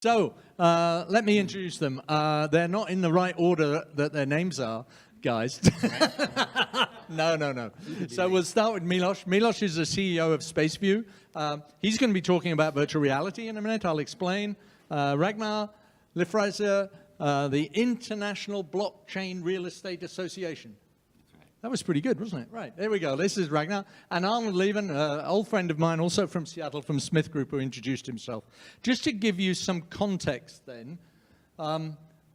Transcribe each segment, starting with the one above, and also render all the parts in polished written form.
So let me introduce them. They're not in the right order that their names are, guys. No. So we'll start with Milos. Milos is the CEO of SpaceView. He's going to be talking about virtual reality in a minute. I'll explain. Ragnar and the International Blockchain Real Estate Association. That was pretty good, wasn't it? Right, there we go. This is Ragnar. And Arnold Levin, an old friend of mine, also from Seattle, from Smith Group, who introduced himself. Just to give you some context then,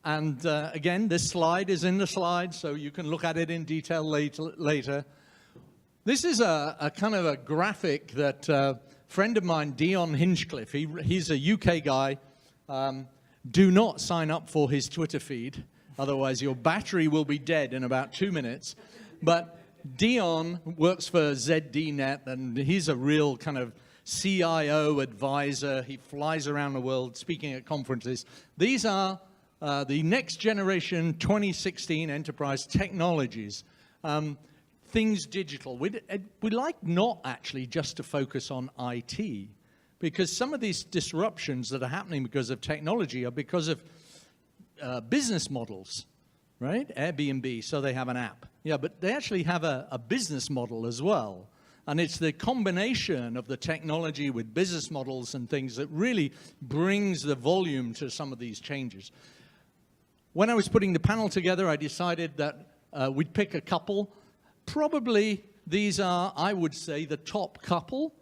again, this slide is in the slide, so you can look at it in detail later. This is a kind of a graphic that a friend of mine, Dion Hinchcliffe, he's a UK guy. Do not sign up for his Twitter feed, otherwise your battery will be dead in about 2 minutes. But Dion works for ZDNet, and he's a real kind of CIO advisor. He flies around the world speaking at conferences. These are the next generation 2016 enterprise technologies, things digital. We'd like not actually just to focus on IT, because some of these disruptions that are happening because of technology are because of business models, right? Airbnb, so they have an app. Yeah, but they actually have a business model as well. And it's the combination of the technology with business models and things that really brings the volume to some of these changes. When I was putting the panel together, I decided that we'd pick a couple. Probably these are, I would say, the top couple.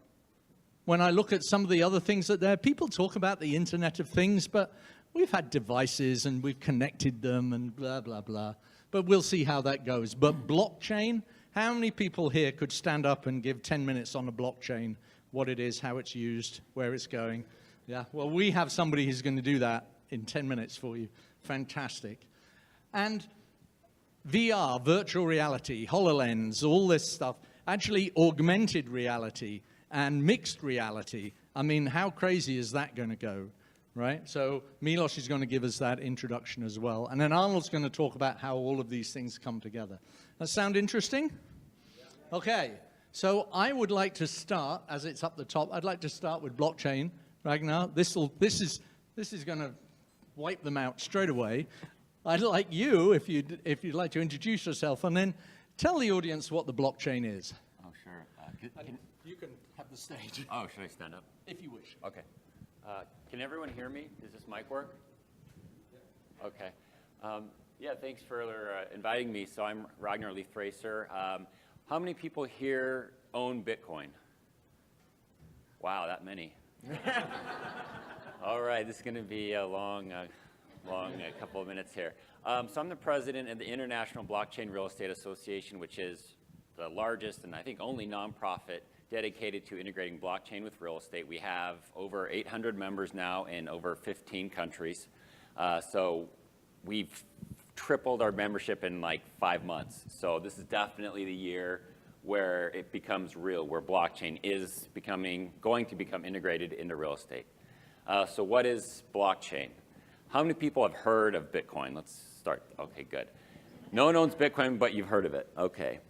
When I look at some of the other things that there, people talk about the Internet of Things, but we've had devices and we've connected them and blah, blah, blah. But we'll see how that goes. But blockchain, how many people here could stand up and give 10 minutes on a blockchain, what it is, how it's used, where it's going? Yeah, well, we have somebody who's going to do that in 10 minutes for you. Fantastic. And VR, virtual reality, HoloLens, all this stuff, actually augmented reality and mixed reality. I mean, how crazy is that going to go? Right? So Milos is going to give us that introduction as well. And then Arnold's going to talk about how all of these things come together. That sound interesting? Okay. So I would like to start, as it's up the top, I'd like to start with blockchain. Ragnar, this is going to wipe them out straight away. I'd like you, if you'd like to introduce yourself, and then tell the audience what the blockchain is. Oh, sure. You can have the stage. Oh, should I stand up? If you wish. Okay. Can everyone hear me? Does this mic work? Yeah. Okay. Yeah, thanks for inviting me. So I'm Ragnar Leithracer. How many people here own Bitcoin? Wow, that many. All right, this is going to be a long couple of minutes here. So I'm the president of the International Blockchain Real Estate Association, which is the largest and I think only nonprofit dedicated to integrating blockchain with real estate. We have over 800 members now in over 15 countries. So we've tripled our membership in like 5 months. So this is definitely the year where it becomes real, where blockchain is going to become integrated into real estate. So what is blockchain? How many people have heard of Bitcoin? Let's start. Okay, good. No one owns Bitcoin, but you've heard of it. Okay.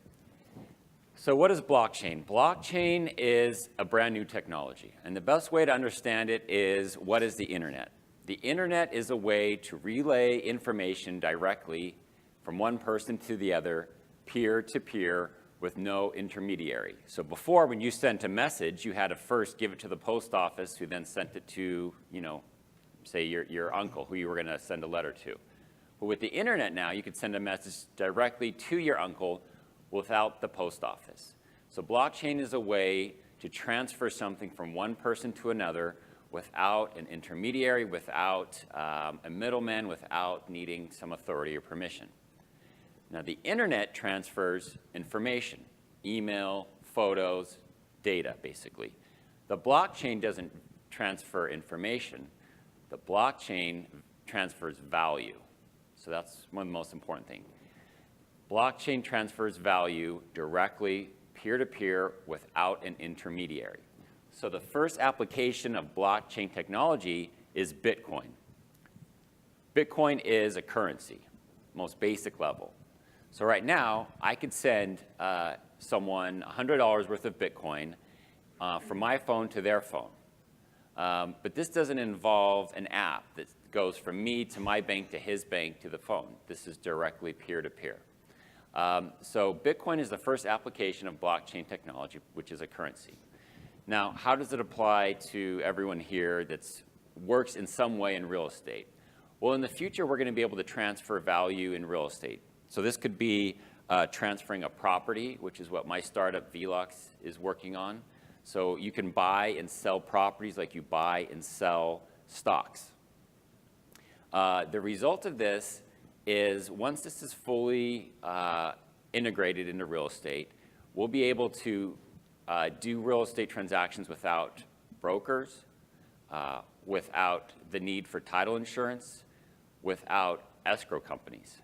So what is blockchain? Blockchain is a brand new technology. And the best way to understand it is, what is the internet? The internet is a way to relay information directly from one person to the other, peer to peer, with no intermediary. So before, when you sent a message, you had to first give it to the post office, who then sent it to, say your uncle, who you were going to send a letter to. But with the internet now, you could send a message directly to your uncle without the post office. So blockchain is a way to transfer something from one person to another without an intermediary, without a middleman, without needing some authority or permission. Now, the internet transfers information, email, photos, data, basically. The blockchain doesn't transfer information. The blockchain transfers value. So that's one of the most important things. Blockchain transfers value directly, peer-to-peer, without an intermediary. So the first application of blockchain technology is Bitcoin. Bitcoin is a currency, most basic level. So right now, I could send someone $100 worth of Bitcoin from my phone to their phone. But this doesn't involve an app that goes from me to my bank to his bank to the phone. This is directly peer-to-peer. So Bitcoin is the first application of blockchain technology, which is a currency. Now, how does it apply to everyone here that works in some way in real estate? Well, in the future, we're going to be able to transfer value in real estate. So this could be transferring a property, which is what my startup Milos is working on. So you can buy and sell properties like you buy and sell stocks. The result of this is once this is fully integrated into real estate, we'll be able to do real estate transactions without brokers, without the need for title insurance, without escrow companies.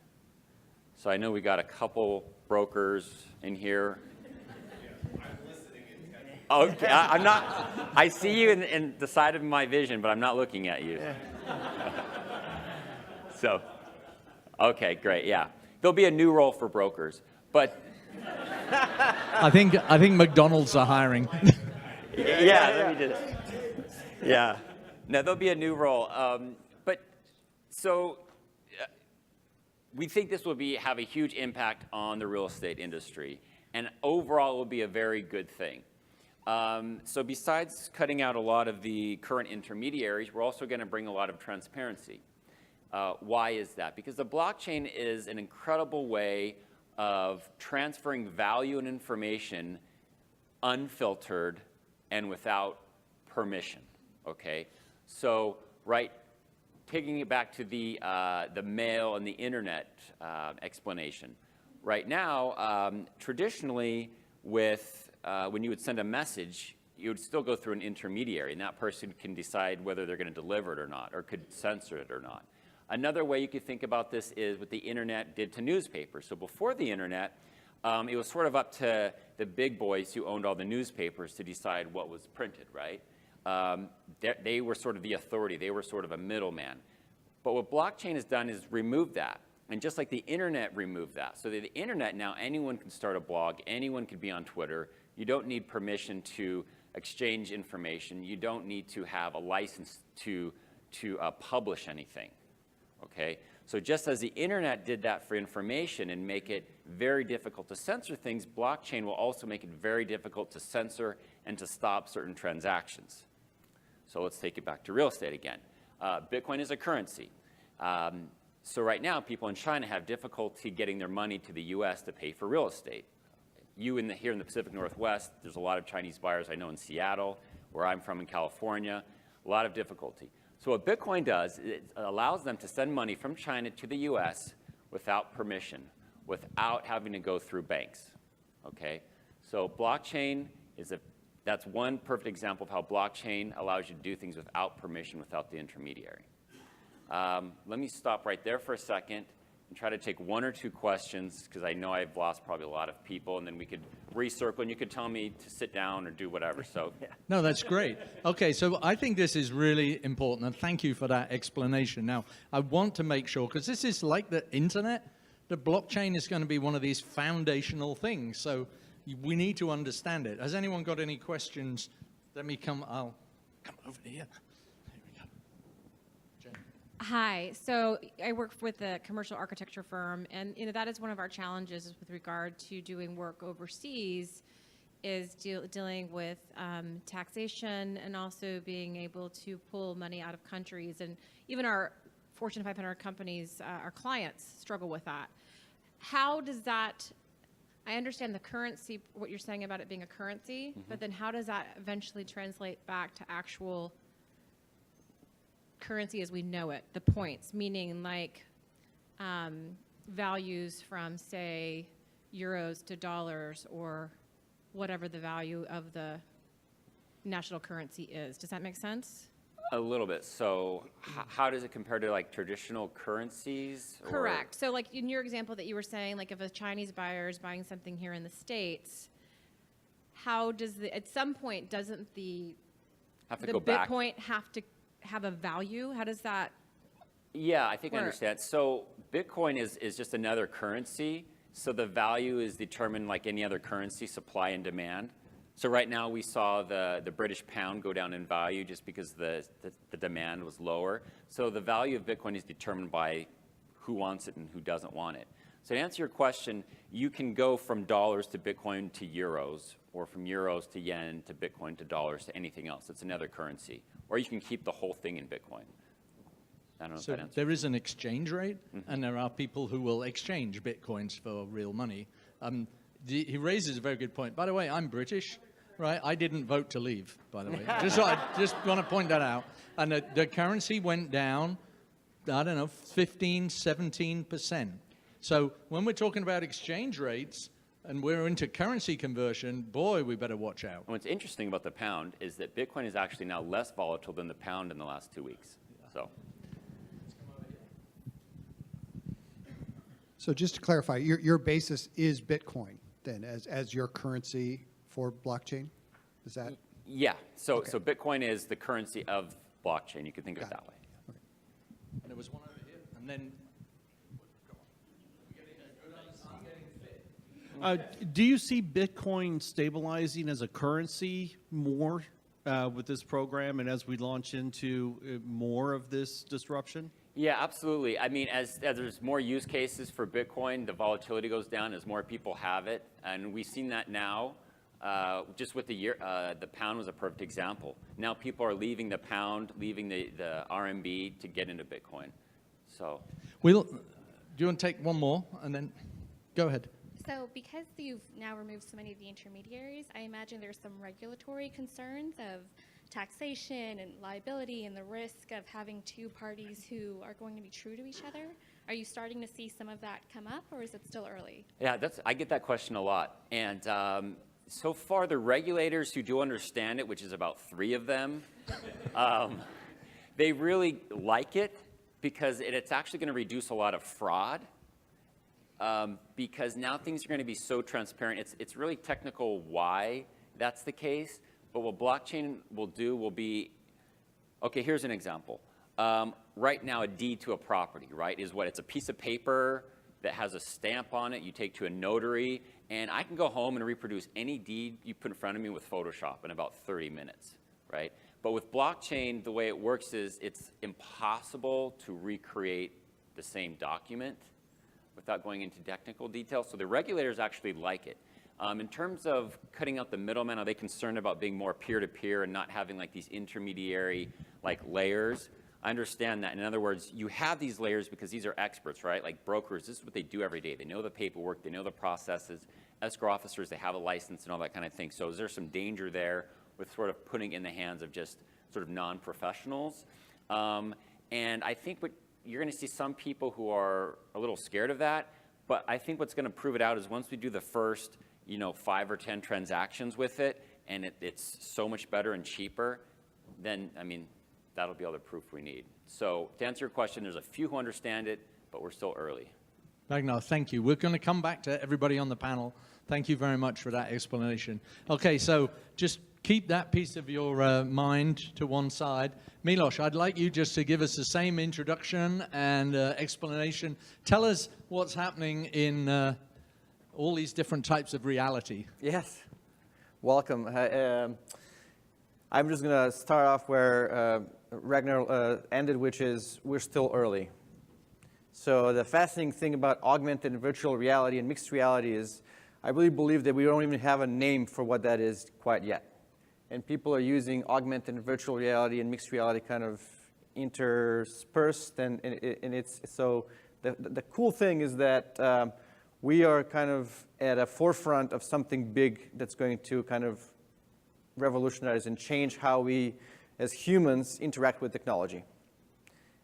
So I know we got a couple brokers in here. I'm listening intently. Okay, I'm not, I see you in the side of my vision, but I'm not looking at you. So, okay, great, yeah. There'll be a new role for brokers, but I think McDonald's are hiring. yeah, let me just, yeah. No, there'll be a new role. We think this will have a huge impact on the real estate industry, and overall it will be a very good thing. So besides cutting out a lot of the current intermediaries, we're also going to bring a lot of transparency. Why is that? Because the blockchain is an incredible way of transferring value and information unfiltered and without permission, okay? So, taking it back to the mail and the internet explanation. Right now, traditionally, when you would send a message, you would still go through an intermediary, and that person can decide whether they're going to deliver it or not, or could censor it or not. Another way you could think about this is what the internet did to newspapers. So before the internet, it was sort of up to the big boys who owned all the newspapers to decide what was printed, right? They were sort of the authority. They were sort of a middleman. But what blockchain has done is remove that. And just like the internet removed that. So the internet now, anyone can start a blog. Anyone can be on Twitter. You don't need permission to exchange information. You don't need to have a license to publish anything. Okay? So just as the internet did that for information and make it very difficult to censor things, blockchain will also make it very difficult to censor and to stop certain transactions. So let's take it back to real estate again. Bitcoin is a currency. So right now, people in China have difficulty getting their money to the US to pay for real estate. Here in the Pacific Northwest, there's a lot of Chinese buyers I know in Seattle, where I'm from in California, a lot of difficulty. So what Bitcoin does, it allows them to send money from China to the US without permission, without having to go through banks, okay? So blockchain that's one perfect example of how blockchain allows you to do things without permission, without the intermediary. Let me stop right there for a second and try to take one or two questions, because I know I've lost probably a lot of people, and then we could recircle, and you could tell me to sit down or do whatever. So, No, that's great. Okay, so I think this is really important, and thank you for that explanation. Now, I want to make sure, because this is like the internet, the blockchain is going to be one of these foundational things, so we need to understand it. Has anyone got any questions? I'll come over here. Hi. So I work with a commercial architecture firm, and that is one of our challenges with regard to doing work overseas, is dealing with taxation and also being able to pull money out of countries. And even our Fortune 500 companies, our clients struggle with that. How does that, I understand the currency, what you're saying about it being a currency, but then how does that eventually translate back to actual currency as we know it, the points, meaning like values from, say, euros to dollars or whatever the value of the national currency is. Does that make sense? a little bit. So how does it compare to like traditional currencies? Correct. So like in your example that you were saying, like if a Chinese buyer is buying something here in the States, how does at some point, doesn't the Bitcoin have to have a value? How does that Yeah, I think work? I understand. So Bitcoin is just another currency. So the value is determined like any other currency, supply and demand. So right now we saw the British pound go down in value just because the demand was lower. So the value of Bitcoin is determined by who wants it and who doesn't want it. So to answer your question, you can go from dollars to Bitcoin to euros, or from euros to yen to Bitcoin to dollars to anything else. It's another currency. Or you can keep the whole thing in Bitcoin. I don't know if So that answers. there is an exchange rate, and there are people who will exchange Bitcoins for real money. He raises a very good point. By the way, I'm British, right? I didn't vote to leave, by the way. I just want to point that out. And the currency went down, I don't know, 15, 17%. So when we're talking about exchange rates and we're into currency conversion, boy, we better watch out. And what's interesting about the pound is that Bitcoin is actually now less volatile than the pound in the last 2 weeks. So just to clarify, your basis is Bitcoin then as your currency for blockchain? Is that? Yeah. So Okay. so Bitcoin is the currency of blockchain. You could think of it Got that way. And there was one over here, and then Do you see Bitcoin stabilizing as a currency more with this program and as we launch into more of this disruption? Yeah, absolutely. I mean, as there's more use cases for Bitcoin, the volatility goes down as more people have it, and we've seen that now. Just with the pound was a perfect example. Now people are leaving the pound, leaving the RMB to get into Bitcoin. So, do you want to take one more, and then go ahead. So because you've now removed so many of the intermediaries, I imagine there's some regulatory concerns of taxation and liability and the risk of having two parties who are going to be true to each other. Are you starting to see some of that come up, or is it still early? yeah, I get that question a lot. And so far, the regulators who do understand it, which is about 3 of them, they really like it because it's actually going to reduce a lot of fraud. Because now things are going to be so transparent. It's really technical why that's the case. But what blockchain will do will be, okay, here's an example. Right now, a deed to a property, right, is what? It's a piece of paper that has a stamp on it. You take to a notary, and I can go home and reproduce any deed you put in front of me with Photoshop in about 30 minutes, right? But with blockchain, the way it works is it's impossible to recreate the same document without going into technical detail. So the regulators actually like it. In terms of cutting out the middleman, are they concerned about being more peer-to-peer and not having like these intermediary like layers? I understand that. In other words, you have these layers because these are experts, right? Like brokers, this is what they do every day. They know the paperwork, they know the processes. Escrow officers, they have a license and all that kind of thing. So is there some danger there with sort of putting in the hands of just sort of non-professionals? And I think what you're going to see some people who are a little scared of that, but I think what's going to prove it out is once we do the first, 5 or 10 transactions with it, and it's so much better and cheaper, then, I mean, that'll be all the proof we need. So to answer your question, there's a few who understand it, but we're still early. Ragnar, thank you. We're going to come back to everybody on the panel. Thank you very much for that explanation. Okay, so just keep that piece of your mind to one side. Milos, I'd like you just to give us the same introduction and explanation. Tell us what's happening in all these different types of reality. Yes, welcome. I'm just going to start off where Ragnar ended, which is we're still early. So the fascinating thing about augmented and virtual reality and mixed reality is I really believe that we don't even have a name for what that is quite yet. And people are using augmented and virtual reality and mixed reality kind of interspersed. And it's so the cool thing is that we are kind of at a forefront of something big that's going to kind of revolutionize and change how we as humans interact with technology.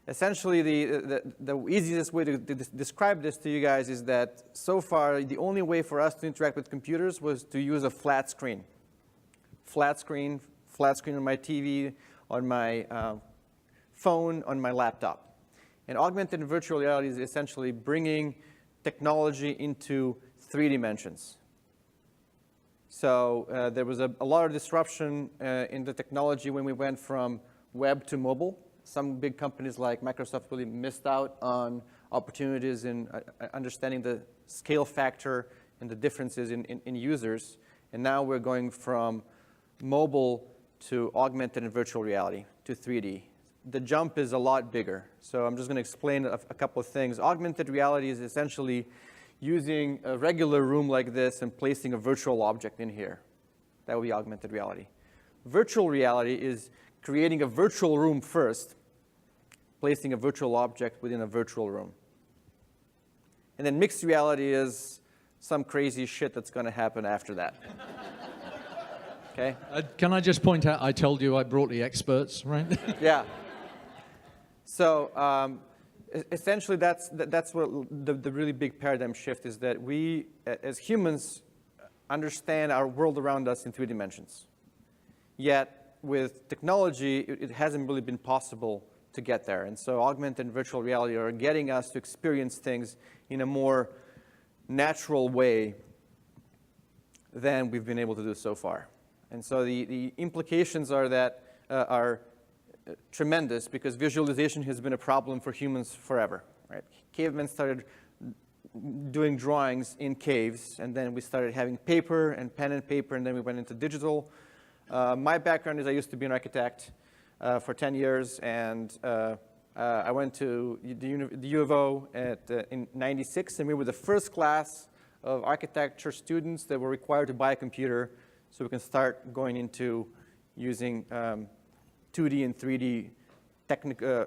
Essentially, the easiest way to describe this to you guys is that so far, the only way for us to interact with computers was to use a flat screen. Flat screen on my TV, on my phone, on my laptop. And augmented and virtual reality is essentially bringing technology into 3 dimensions. So there was a lot of disruption in the technology when we went from web to mobile. Some big companies like Microsoft really missed out on opportunities in understanding the scale factor and the differences in users. And now we're going from mobile to augmented and virtual reality to 3D. The jump is a lot bigger. So I'm just going to explain a couple of things. Augmented reality is essentially using a regular room like this and placing a virtual object in here. That would be augmented reality. Virtual reality is creating a virtual room first, placing a virtual object within a virtual room. And then mixed reality is some crazy shit that's going to happen after that. Okay? Can I just point out, I told you I brought the experts, right? Yeah. So essentially, that's what the really big paradigm shift is, that we, as humans, understand our world around us in 3 dimensions. Yet, with technology, it hasn't really been possible to get there. And so augmented and virtual reality are getting us to experience things in a more natural way than we've been able to do so far. And so the implications are that are tremendous, because visualization has been a problem for humans forever. Right? Cavemen started doing drawings in caves, and then we started having paper and pen and paper, and then we went into digital. My background is I used to be an architect for 10 years, and I went to the U of O in '96, and we were the first class of architecture students that were required to buy a computer so we can start going into using 2D and 3D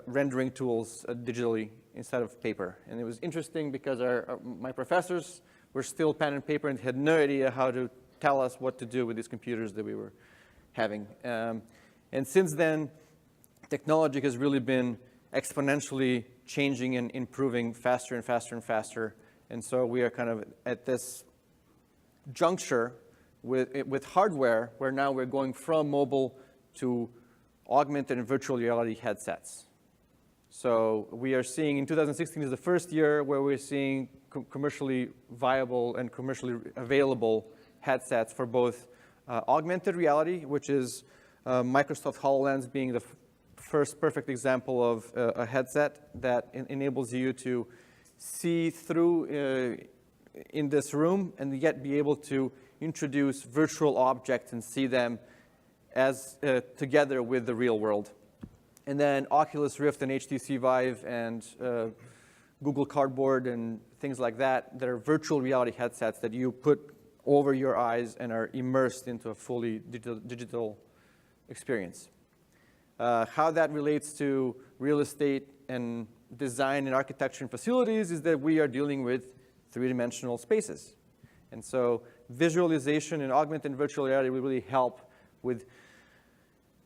rendering tools digitally instead of paper. And it was interesting because my professors were still pen and paper and had no idea how to tell us what to do with these computers that we were having. And since then, technology has really been exponentially changing and improving faster and faster and faster. And so we are kind of at this juncture with hardware where now we're going from mobile to augmented and virtual reality headsets. So we are seeing, in 2016 is the first year where we're seeing commercially viable and commercially available headsets for both augmented reality, which is Microsoft HoloLens being the first perfect example of a headset that enables you to see through in this room and yet be able to introduce virtual objects and see them as together with the real world. And then Oculus Rift and HTC Vive and Google Cardboard and things like that are virtual reality headsets that you put over your eyes and are immersed into a fully digital experience. How that relates to real estate and design and architecture and facilities is that we are dealing with 3-dimensional spaces. And so visualization and augmented and virtual reality will really help with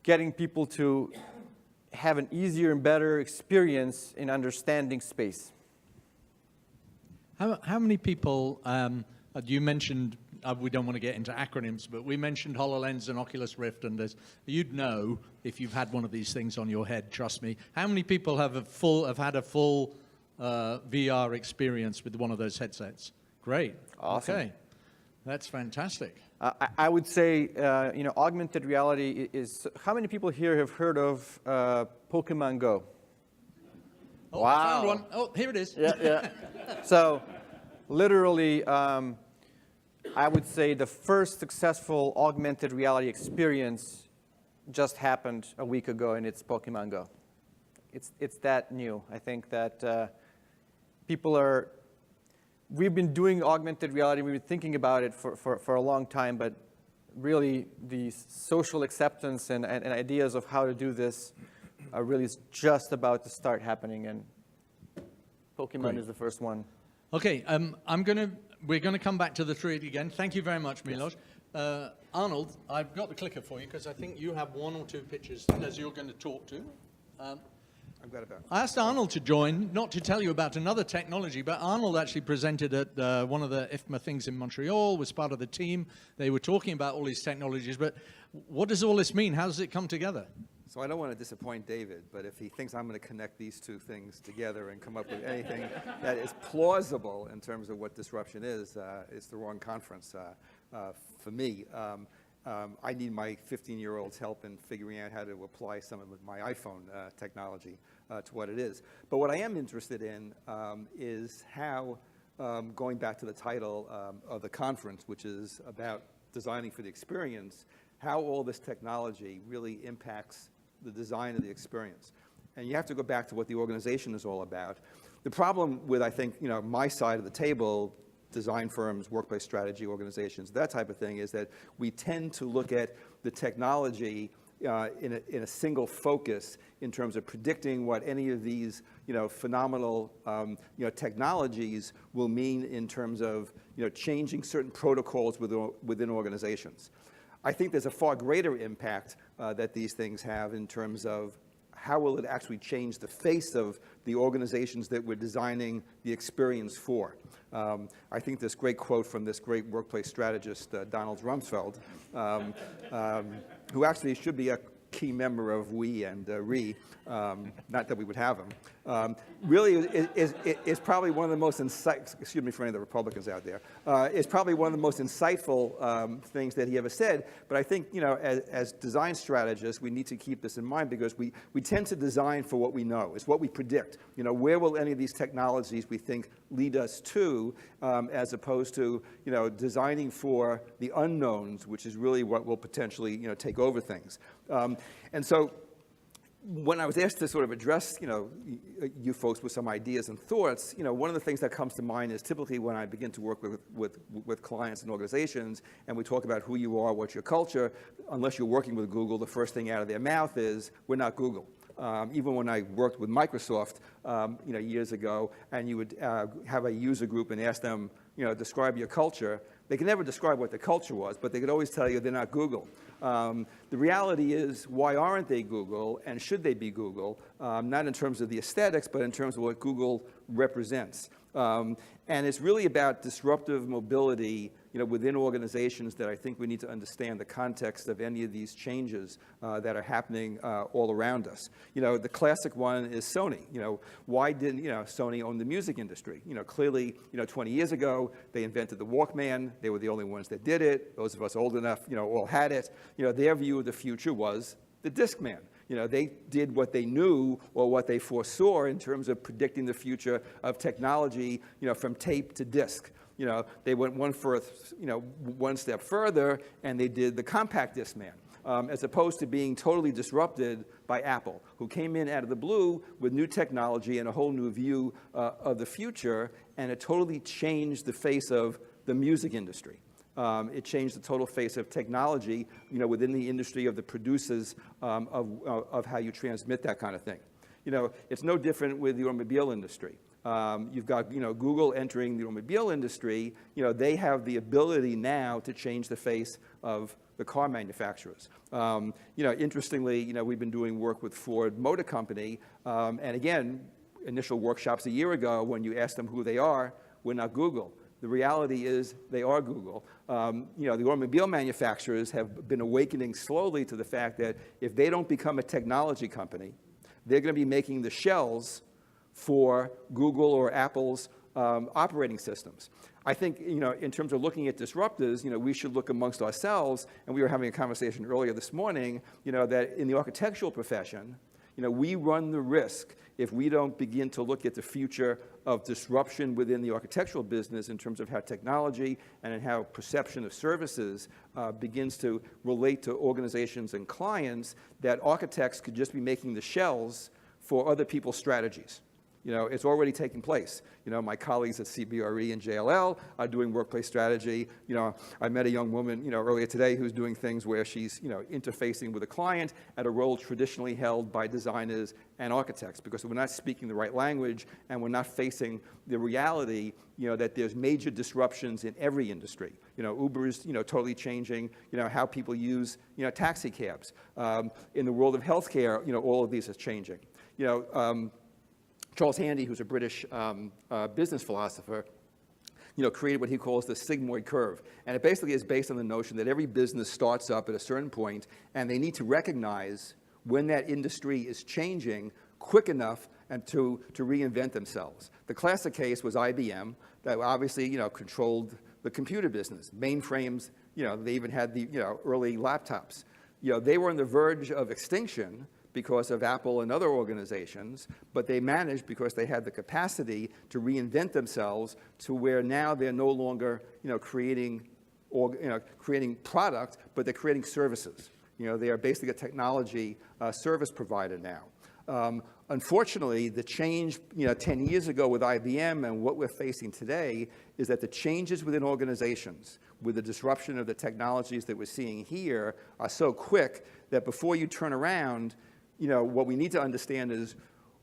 getting people to have an easier and better experience in understanding space. How many people, you mentioned, we don't want to get into acronyms, but we mentioned HoloLens and Oculus Rift, and you'd know if you've had one of these things on your head, trust me. How many people have had a full VR experience with one of those headsets? Great. Awesome. Okay. That's fantastic. I would say, augmented reality is, how many people here have heard of Pokemon Go? Oh, Wow. I found one. Oh, here it is. Yeah. So, literally, I would say the first successful augmented reality experience just happened a week ago, and it's Pokemon Go. It's that new. I think that we've been doing augmented reality, we've been thinking about it for a long time, but really the social acceptance and ideas of how to do this are really just about to start happening, and Pokemon is the first one. Okay, we're going to come back to the 3D again. Thank you very much, Milos. Yes. Arnold, I've got the clicker for you because I think you have 1 or 2 pictures as you're going to talk to. I've got about. I asked Arnold to join, not to tell you about another technology, but Arnold actually presented at one of the IFMA things in Montreal, was part of the team. They were talking about all these technologies, but what does all this mean? How does it come together? So I don't want to disappoint David, but if he thinks I'm going to connect these 2 things together and come up with anything that is plausible in terms of what disruption is, it's the wrong conference for me. I need my 15-year-old's help in figuring out how to apply some of my iPhone technology to what it is. But what I am interested in is how, going back to the title of the conference, which is about designing for the experience, how all this technology really impacts the design of the experience. And you have to go back to what the organization is all about. The problem with, I think, my side of the table, design firms, workplace strategy organizations, that type of thing, is that we tend to look at the technology in a single focus in terms of predicting what any of these phenomenal technologies will mean in terms of changing certain protocols within organizations. I think there's a far greater impact that these things have in terms of how will it actually change the face of the organizations that we're designing the experience for. I think this great quote from this great workplace strategist, Donald Rumsfeld, who actually should be a key member of we and RE, not that we would have him, really is probably one of the most excuse me for any of the Republicans out there, is probably one of the most insightful things that he ever said. But I think, as design strategists, we need to keep this in mind because we tend to design for what we know. It's what we predict. Where will any of these technologies we think lead us to, as opposed to, designing for the unknowns, which is really what will potentially, take over things. And so when I was asked to sort of address, you folks with some ideas and thoughts, one of the things that comes to mind is typically when I begin to work with clients and organizations and we talk about who you are, what's your culture, unless you're working with Google, the first thing out of their mouth is, we're not Google. Even when I worked with Microsoft, years ago, and you would have a user group and ask them, describe your culture, they could never describe what the culture was, but they could always tell you they're not Google. The reality is, why aren't they Google, and should they be Google? Not in terms of the aesthetics, but in terms of what Google represents. And it's really about disruptive mobility, within organizations that I think we need to understand the context of any of these changes that are happening all around us. The classic one is Sony. Why didn't Sony own the music industry? Clearly, 20 years ago, they invented the Walkman. They were the only ones that did it. Those of us old enough, all had it. Their view of the future was the Discman. They did what they knew or what they foresaw in terms of predicting the future of technology, from tape to disc. They went one step further, and they did the compact disc man, as opposed to being totally disrupted by Apple, who came in out of the blue with new technology and a whole new view of the future, and it totally changed the face of the music industry. It changed the total face of technology, within the industry of the producers of how you transmit that kind of thing. It's no different with the automobile industry. You've got, Google entering the automobile industry. They have the ability now to change the face of the car manufacturers. Interestingly, we've been doing work with Ford Motor Company, and again, initial workshops a year ago, when you ask them who they are, we're not Google. The reality is they are Google. The automobile manufacturers have been awakening slowly to the fact that if they don't become a technology company, they're going to be making the shells for Google or Apple's operating systems. I think, in terms of looking at disruptors, we should look amongst ourselves, and we were having a conversation earlier this morning, that in the architectural profession, we run the risk, if we don't begin to look at the future of disruption within the architectural business in terms of how technology and how perception of services begins to relate to organizations and clients, that architects could just be making the shells for other people's strategies. It's already taking place. My colleagues at CBRE and JLL are doing workplace strategy. I met a young woman, earlier today who's doing things where she's, interfacing with a client at a role traditionally held by designers and architects, because we're not speaking the right language and we're not facing the reality, that there's major disruptions in every industry. Uber is, totally changing, how people use, taxi cabs. In the world of healthcare, all of these is changing. Charles Handy, who's a British business philosopher, created what he calls the sigmoid curve. And it basically is based on the notion that every business starts up at a certain point, and they need to recognize when that industry is changing quick enough and to reinvent themselves. The classic case was IBM, that obviously, controlled the computer business. Mainframes, they even had the, early laptops. They were on the verge of extinction because of Apple and other organizations, but they managed because they had the capacity to reinvent themselves to where now they're no longer, creating or, creating product, but they're creating services. They are basically a technology service provider now. Unfortunately, the change 10 years ago with IBM and what we're facing today is that the changes within organizations, with the disruption of the technologies that we're seeing here, are so quick that before you turn around, what we need to understand is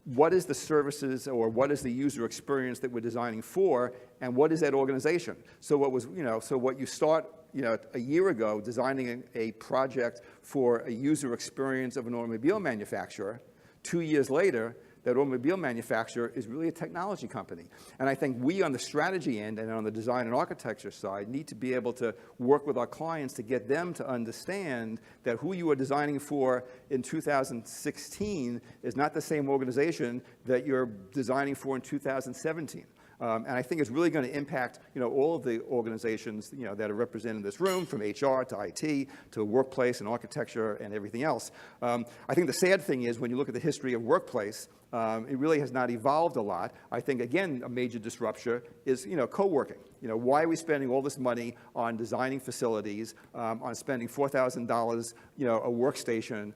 what is the services or what is the user experience that we're designing for, and what is that organization? So what you start a year ago designing a project for a user experience of an automobile manufacturer, 2 years later, that automobile manufacturer is really a technology company. And I think we on the strategy end and on the design and architecture side need to be able to work with our clients to get them to understand that who you are designing for in 2016 is not the same organization that you're designing for in 2017. And I think it's really going to impact, all of the organizations, that are represented in this room, from HR to IT to workplace and architecture and everything else. I think the sad thing is when you look at the history of workplace, it really has not evolved a lot. I think, again, a major disruption is, co-working. Why are we spending all this money on designing facilities, on spending $4,000, a workstation,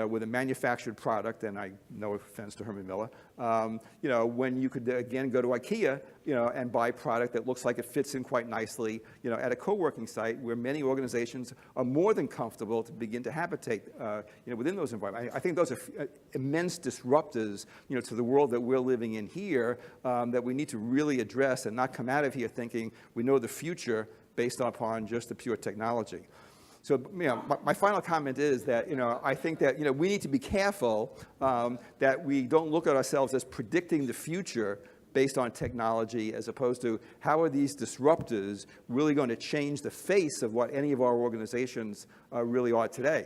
with a manufactured product, and no offense to Herman Miller, when you could, again, go to IKEA, and buy product that looks like it fits in quite nicely, at a co-working site where many organizations are more than comfortable to begin to habitate, within those environments. I think those are immense disruptors, to the world that we're living in here, that we need to really address and not come out of here thinking we know the future based upon just the pure technology. So, my final comment is that, I think that, we need to be careful that we don't look at ourselves as predicting the future based on technology, as opposed to how are these disruptors really going to change the face of what any of our organizations really are today,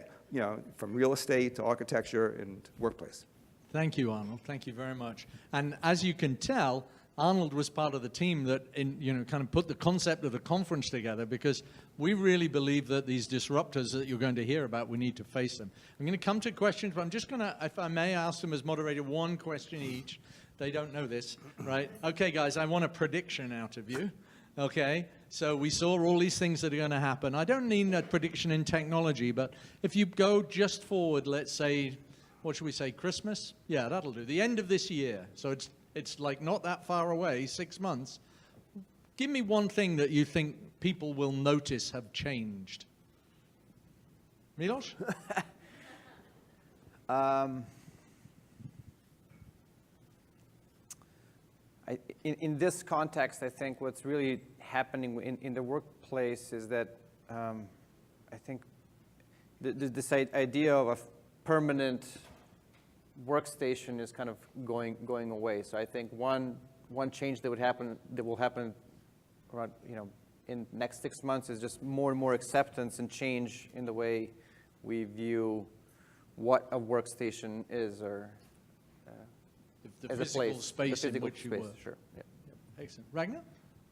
from real estate to architecture and workplace. Thank you, Arnold. Thank you very much. And as you can tell, Arnold was part of the team that, kind of put the concept of the conference together, because we really believe that these disruptors that you're going to hear about, we need to face them. I'm going to come to questions, but I'm just going to, if I may, ask them as moderator one question each. They don't know this, right? Okay, guys, I want a prediction out of you. Okay, so we saw all these things that are going to happen. I don't need a prediction in technology, but if you go just forward, let's say, what should we say, Christmas? Yeah, that'll do. The end of this year. So it's like not that far away, 6 months. Give me one thing that you think people will notice have changed. Milos? In this context, I think what's really happening in the workplace is that I think this idea of a permanent workstation is kind of going away. So I think one change that will happen around, in the next 6 months is just more and more acceptance and change in the way we view what a workstation is, or The as a physical place, space the in physical which you space, work. sure. Yeah. Excellent. Ragnar?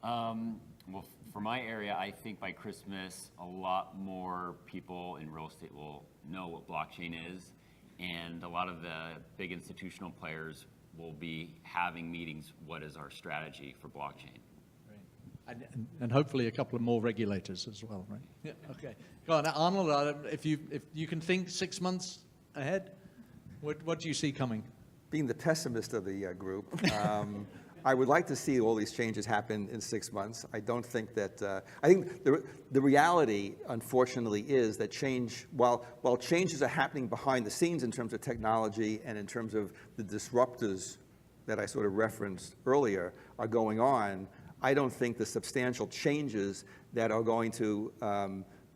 Well, for my area, I think by Christmas, a lot more people in real estate will know what blockchain is, and a lot of the big institutional players will be having meetings. What is our strategy for blockchain? And hopefully a couple of more regulators as well, right? Yeah. Okay. Go on, Arnold. If you can think 6 months ahead, what do you see coming? Being the pessimist of the group, I would like to see all these changes happen in 6 months. I don't think that, I think the reality, unfortunately, is that change, while changes are happening behind the scenes in terms of technology and in terms of the disruptors that I sort of referenced earlier are going on, I don't think the substantial changes that are going to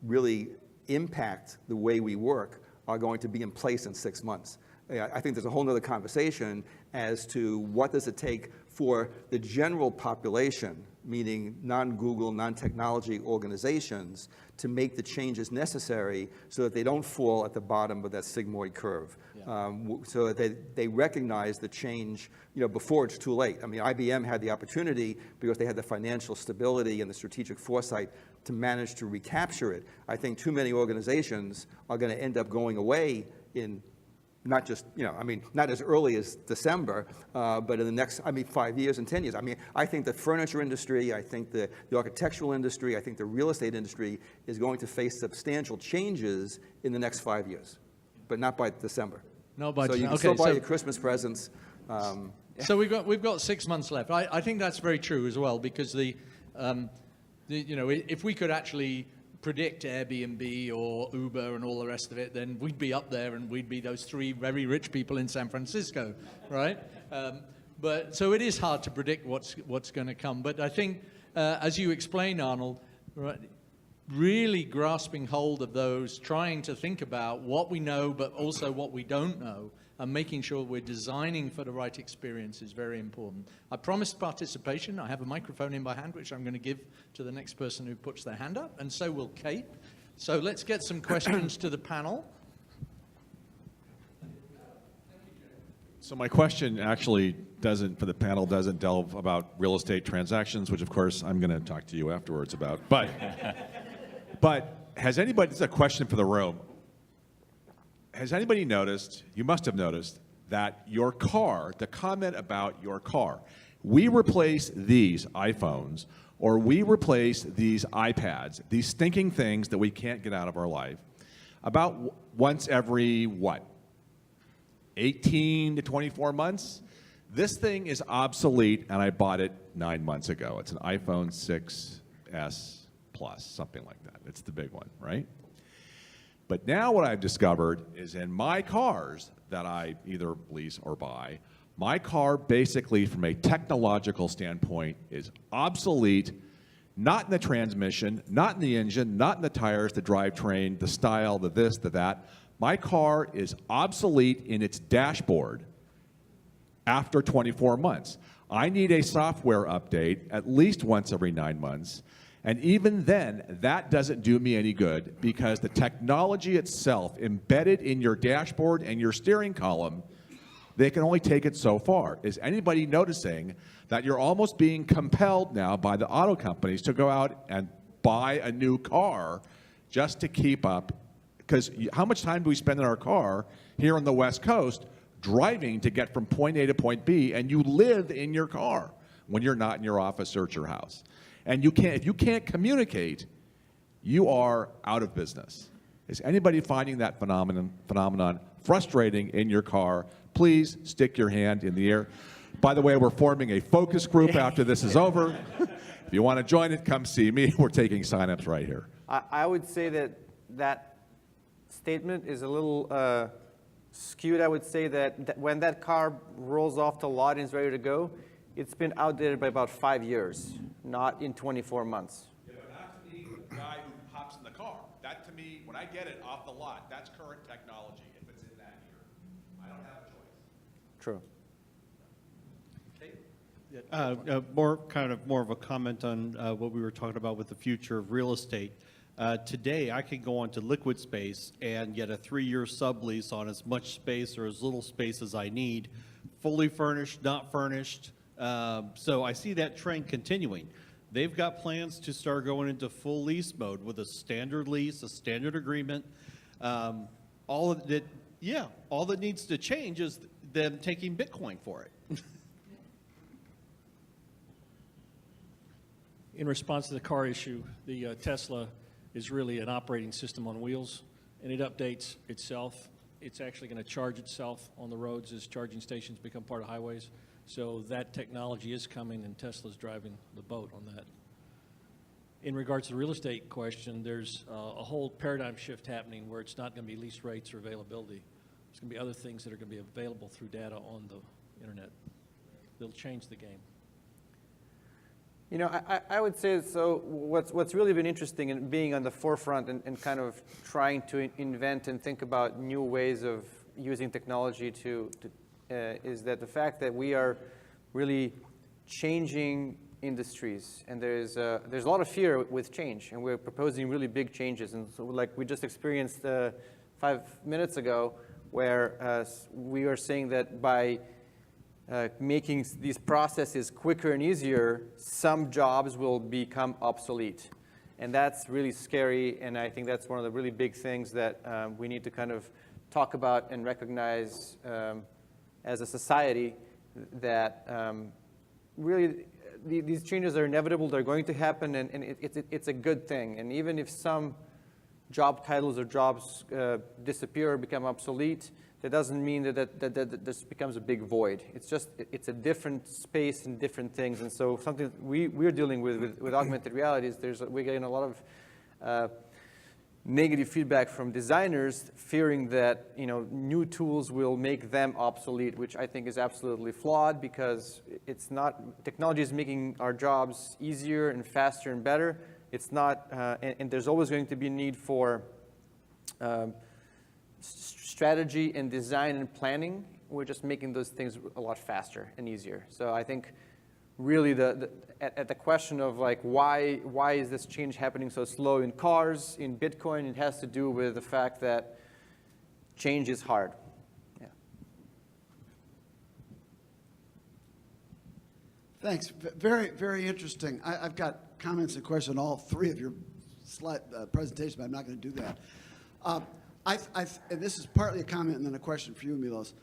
really impact the way we work are going to be in place in 6 months. I think there's a whole other conversation as to what does it take for the general population, meaning non-Google, non-technology organizations, to make the changes necessary so that they don't fall at the bottom of that sigmoid curve. Yeah. So that they recognize the change, before it's too late. I mean, IBM had the opportunity because they had the financial stability and the strategic foresight to manage to recapture it. I think too many organizations are going to end up going away in not just, I mean, not as early as December, but in the next, 5 years and 10 years. I think the furniture industry, I think the architectural industry, I think the real estate industry is going to face substantial changes in the next 5 years, but not by December. No, but So you can still buy your Christmas presents. So we've got 6 months left. I think that's very true as well, because if we could actually predict Airbnb or Uber and all the rest of it, then we'd be up there and we'd be those 3 very rich people in San Francisco, right? But so it is hard to predict what's going to come. But I think, as you explained, Arnold, right, really grasping hold of those, trying to think about what we know, but also what we don't know, and making sure we're designing for the right experience is very important. I promised participation. I have a microphone in my hand, which I'm going to give to the next person who puts their hand up, and so will Kate. So let's get some questions to the panel. So my question actually doesn't delve about real estate transactions, which of course I'm going to talk to you afterwards about. But has anybody, this is a question for the room, has anybody noticed, you must have noticed, that your car, the comment about your car, we replace these iPhones or we replace these iPads, these stinking things that we can't get out of our life, about once every, 18 to 24 months? This thing is obsolete, and I bought it 9 months ago. It's an iPhone 6S Plus, something like that. It's the big one, right? But now what I've discovered is in my cars that I either lease or buy, my car basically from a technological standpoint is obsolete, not in the transmission, not in the engine, not in the tires, the drivetrain, the style, the this, the that. My car is obsolete in its dashboard after 24 months. I need a software update at least once every 9 months. And even then, that doesn't do me any good because the technology itself embedded in your dashboard and your steering column, they can only take it so far. Is anybody noticing that you're almost being compelled now by the auto companies to go out and buy a new car just to keep up? Because how much time do we spend in our car here on the West Coast driving to get from point A to point B, and you live in your car when you're not in your office or at your house? And if you can't communicate, you are out of business. Is anybody finding that phenomenon frustrating in your car? Please stick your hand in the air. By the way, we're forming a focus group after this is over. If you want to join it, come see me. We're taking signups right here. I would say that statement is a little skewed. I would say that when that car rolls off the lot and is ready to go, it's been outdated by about 5 years, not in 24 months. Yeah, but not to me, the guy who hops in the car. That to me, when I get it off the lot, that's current technology if it's in that year. I don't have a choice. True. More of a comment on what we were talking about with the future of real estate. Today, I can go onto Liquid Space and get a 3-year sublease on as much space or as little space as I need, fully furnished, not furnished. So I see that trend continuing. They've got plans to start going into full lease mode with a standard lease, a standard agreement. All that needs to change is them taking Bitcoin for it. In response to the car issue, the Tesla is really an operating system on wheels, and it updates itself. It's actually going to charge itself on the roads as charging stations become part of highways. So that technology is coming, and Tesla's driving the boat on that. In regards to the real estate question, there's a whole paradigm shift happening where it's not going to be lease rates or availability. There's going to be other things that are going to be available through data on the internet. They'll change the game. You know, I would say, so what's really been interesting in being on the forefront and kind of trying to invent and think about new ways of using technology is that the fact that we are really changing industries, and there's a lot of fear with change, and we're proposing really big changes. And so, like we just experienced 5 minutes ago, where we are saying that by making these processes quicker and easier, some jobs will become obsolete. And that's really scary, and I think that's one of the really big things that we need to kind of talk about and recognize as a society that really these changes are inevitable, they're going to happen, and it's a good thing. And even if some job titles or jobs disappear or become obsolete, that doesn't mean that this becomes a big void. It's just, it's a different space and different things. And so something we're dealing with augmented reality is we're getting a lot of negative feedback from designers fearing that, you know, new tools will make them obsolete, which I think is absolutely flawed, because it's not, technology is making our jobs easier and faster and better. It's not, and there's always going to be a need for strategy and design and planning. We're just making those things a lot faster and easier. So I think really at the question of like why is this change happening so slow in cars, in Bitcoin, it has to do with the fact that change is hard. Yeah. Thanks. Very, very interesting. I've got comments and questions on all three of your slide presentations, but I'm not going to do that. And this is partly a comment and then a question for you, Milos.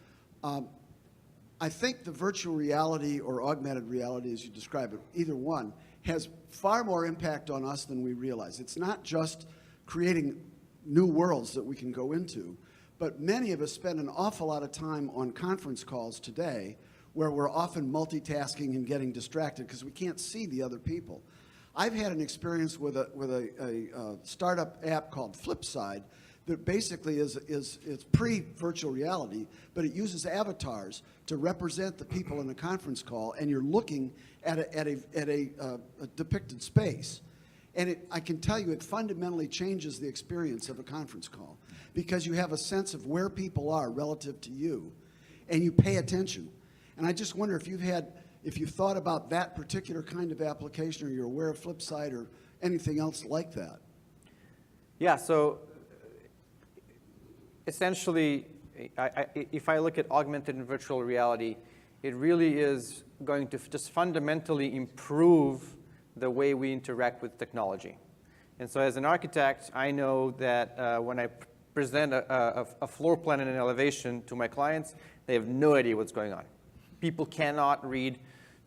I think the virtual reality or augmented reality, as you describe it, either one, has far more impact on us than we realize. It's not just creating new worlds that we can go into, but many of us spend an awful lot of time on conference calls today where we're often multitasking and getting distracted because we can't see the other people. I've had an experience with a startup app called Flipside that basically is pre-virtual reality, but it uses avatars to represent the people in a conference call, and you're looking at a depicted space. And I can tell you it fundamentally changes the experience of a conference call because you have a sense of where people are relative to you, and you pay attention. And I just wonder if you've thought about that particular kind of application, or you're aware of Flipside or anything else like that. Yeah, so essentially, if I look at augmented and virtual reality, it really is going to just fundamentally improve the way we interact with technology. And so as an architect, I know that when I present a floor plan and an elevation to my clients, they have no idea what's going on. People cannot read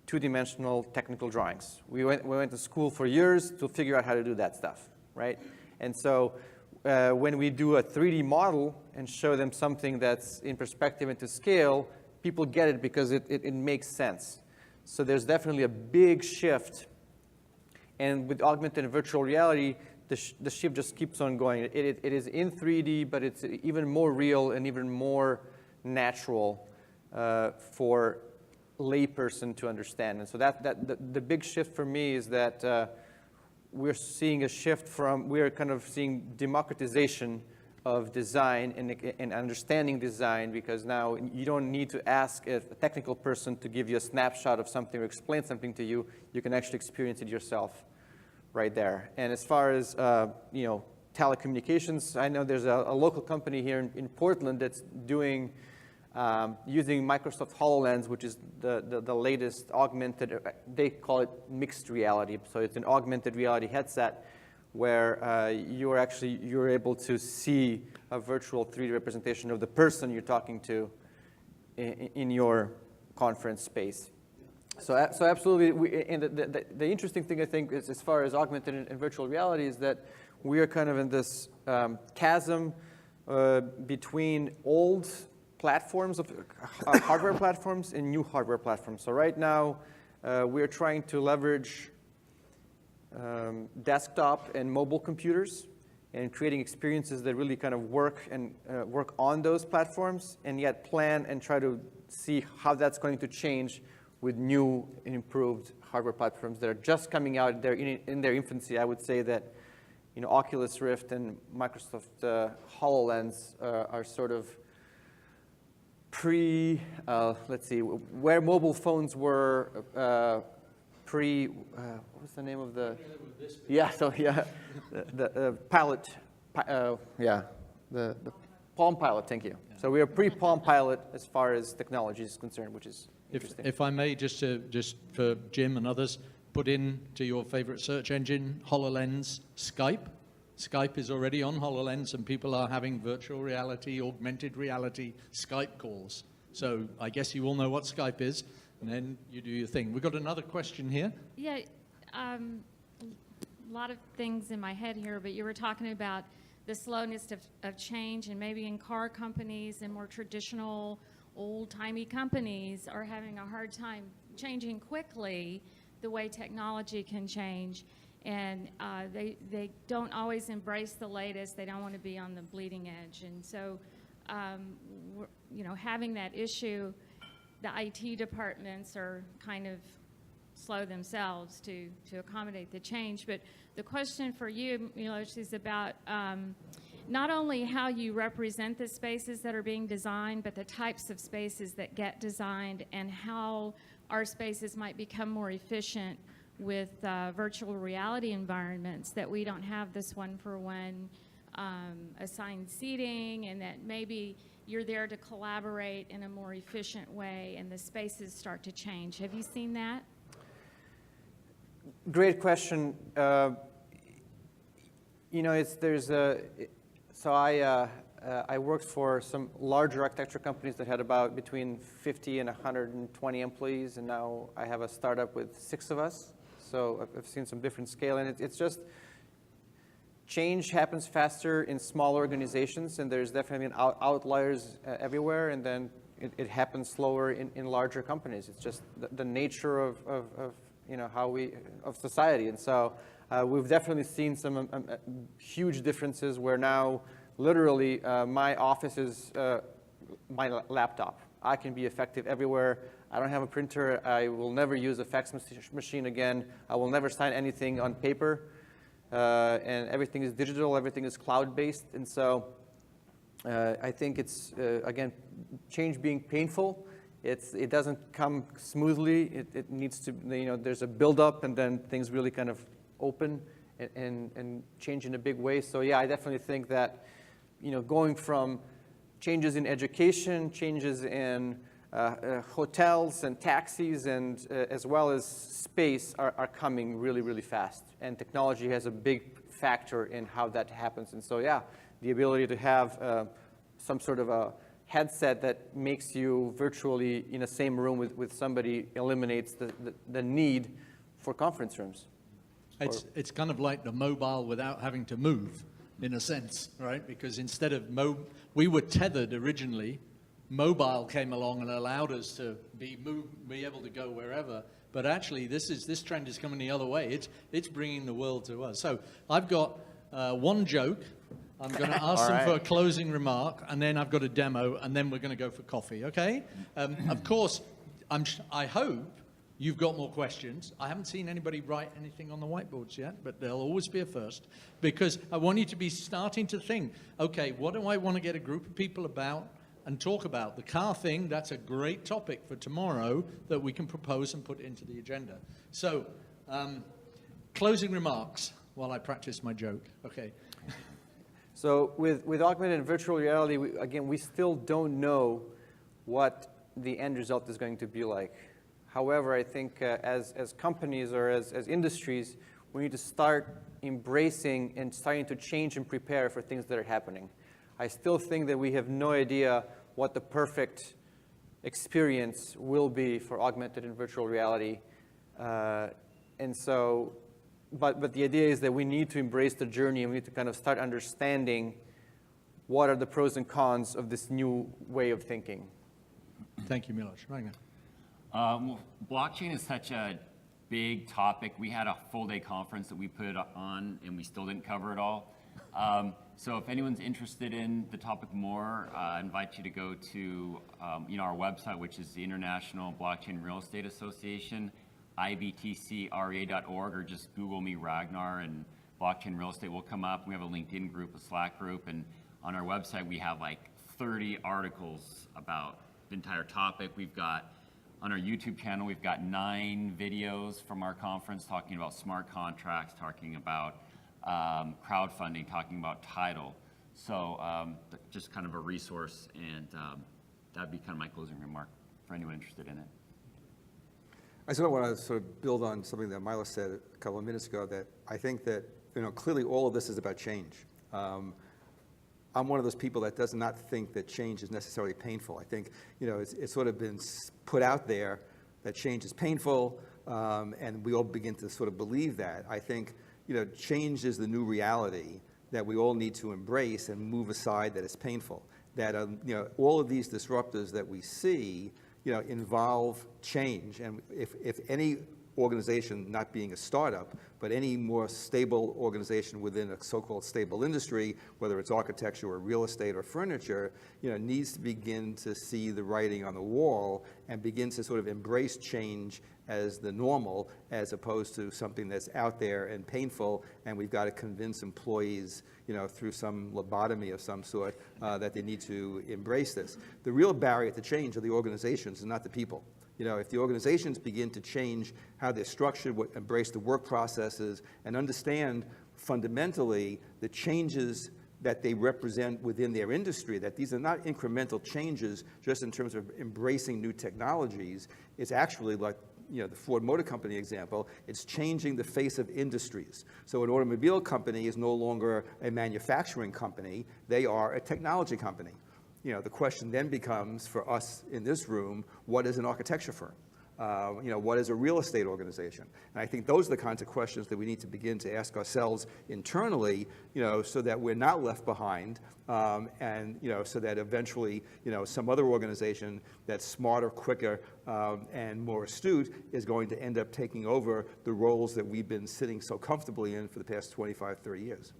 two-dimensional technical drawings. We went to school for years to figure out how to do that stuff, right? And so when we do a 3D model and show them something that's in perspective and to scale, people get it because it makes sense. So there's definitely a big shift. And with augmented and virtual reality, the shift just keeps on going. It is in 3D, but it's even more real and even more natural for layperson to understand. And so the big shift for me is that we're seeing a shift we're kind of seeing democratization of design and understanding design, because now you don't need to ask a technical person to give you a snapshot of something or explain something to you. You can actually experience it yourself right there. And as far as telecommunications, I know there's a local company here in Portland that's doing using Microsoft HoloLens, which is the latest augmented, they call it mixed reality. So it's an augmented reality headset where you're able to see a virtual 3D representation of the person you're talking to in your conference space. So absolutely, and the interesting thing I think is, as far as augmented and virtual reality, is that we are kind of in this chasm between old platforms of hardware platforms and new hardware platforms. So right now, we're trying to leverage desktop and mobile computers and creating experiences that really kind of work on those platforms, and yet plan and try to see how that's going to change with new and improved hardware platforms that are just coming out. They're in their infancy. I would say that Oculus Rift and Microsoft HoloLens are sort of let's see, where mobile phones were what was the name of the? Yeah, so yeah, the Pilot, the Palm Pilot, thank you. So we are pre-Palm Pilot as far as technology is concerned, which is interesting. If I may, just for Jim and others, put in to your favorite search engine, HoloLens, Skype, Skype is already on HoloLens, and people are having virtual reality, augmented reality Skype calls. So I guess you all know what Skype is, and then you do your thing. We've got another question here. Yeah, a lot of things in my head here, but you were talking about the slowness of change, and maybe in car companies and more traditional, old-timey companies are having a hard time changing quickly the way technology can change. And they don't always embrace the latest. They don't want to be on the bleeding edge. And so, having that issue, the IT departments are kind of slow themselves to accommodate the change. But the question for you, Milos, is about not only how you represent the spaces that are being designed, but the types of spaces that get designed, and how our spaces might become more efficient with virtual reality environments, that we don't have this one-for-one assigned seating, and that maybe you're there to collaborate in a more efficient way and the spaces start to change. Have you seen that? Great question. I worked for some larger architecture companies that had about between 50 and 120 employees, and now I have a startup with 6 of us. So I've seen some different scale, and it's just change happens faster in small organizations, and there's definitely outliers everywhere, and then it happens slower in larger companies. It's just the nature of society, and so we've definitely seen some huge differences where now literally my office is my laptop. I can be effective everywhere. I don't have a printer. I will never use a fax machine again. I will never sign anything on paper. And everything is digital. Everything is cloud-based. And so I think it's, again, change being painful. It doesn't come smoothly. It needs to, there's a build-up, and then things really kind of open and change in a big way. So yeah, I definitely think that, going from changes in education, changes in hotels and taxis, and as well as space are coming really, really fast. And technology has a big factor in how that happens. And so, yeah, the ability to have some sort of a headset that makes you virtually in the same room with somebody eliminates the need for conference rooms. It's kind of like the mobile without having to move, in a sense, right? Because instead of we were tethered originally. Mobile came along and allowed us to be able to go wherever. But actually, this trend is coming the other way. It's bringing the world to us. So I've got one joke. I'm going to ask them for a closing remark, and then I've got a demo, and then we're going to go for coffee. Okay? Of course, I hope you've got more questions. I haven't seen anybody write anything on the whiteboards yet, but there'll always be a first, because I want you to be starting to think, okay, what do I want to get a group of people about and talk about? The car thing, that's a great topic for tomorrow that we can propose and put into the agenda. So, closing remarks while I practice my joke. Okay. So with augmented and virtual reality, we still don't know what the end result is going to be like. However, I think as companies or as industries, we need to start embracing and starting to change and prepare for things that are happening. I still think that we have no idea what the perfect experience will be for augmented and virtual reality. And so, but the idea is that we need to embrace the journey, and we need to kind of start understanding what are the pros and cons of this new way of thinking. Thank you, Milos. Ragnar. Well, blockchain is such a big topic. We had a full-day conference that we put on, and we still didn't cover it all. So if anyone's interested in the topic more, I invite you to go to our website, which is the International Blockchain Real Estate Association, ibtcrea.org, or just Google me, Ragnar, and blockchain real estate will come up. We have a LinkedIn group, a Slack group, and on our website we have like 30 articles about the entire topic. We've got, on our YouTube channel, we've got 9 videos from our conference talking about smart contracts, talking about crowdfunding, talking about title. So just kind of a resource, and that'd be kind of my closing remark for anyone interested in it. I sort of want to sort of build on something that Milos said a couple of minutes ago, that I think that clearly all of this is about change. I'm one of those people that does not think that change is necessarily painful. I think, it's sort of been put out there that change is painful, and we all begin to sort of believe that. I think, change is the new reality that we all need to embrace and move aside that it's painful. That, all of these disruptors that we see, involve change. And if any organization, not being a startup, but any more stable organization within a so-called stable industry, whether it's architecture or real estate or furniture, needs to begin to see the writing on the wall and begin to sort of embrace change as the normal, as opposed to something that's out there and painful, and we've got to convince employees, through some lobotomy of some sort, that they need to embrace this. The real barrier to change are the organizations and not the people. If the organizations begin to change how they're structured, embrace the work processes, and understand fundamentally the changes that they represent within their industry, that these are not incremental changes just in terms of embracing new technologies. It's actually like, the Ford Motor Company example, it's changing the face of industries. So an automobile company is no longer a manufacturing company, they are a technology company. The question then becomes, for us in this room, what is an architecture firm? What is a real estate organization? And I think those are the kinds of questions that we need to begin to ask ourselves internally, so that we're not left behind, and so that eventually, some other organization that's smarter, quicker, and more astute is going to end up taking over the roles that we've been sitting so comfortably in for the past 25, 30 years.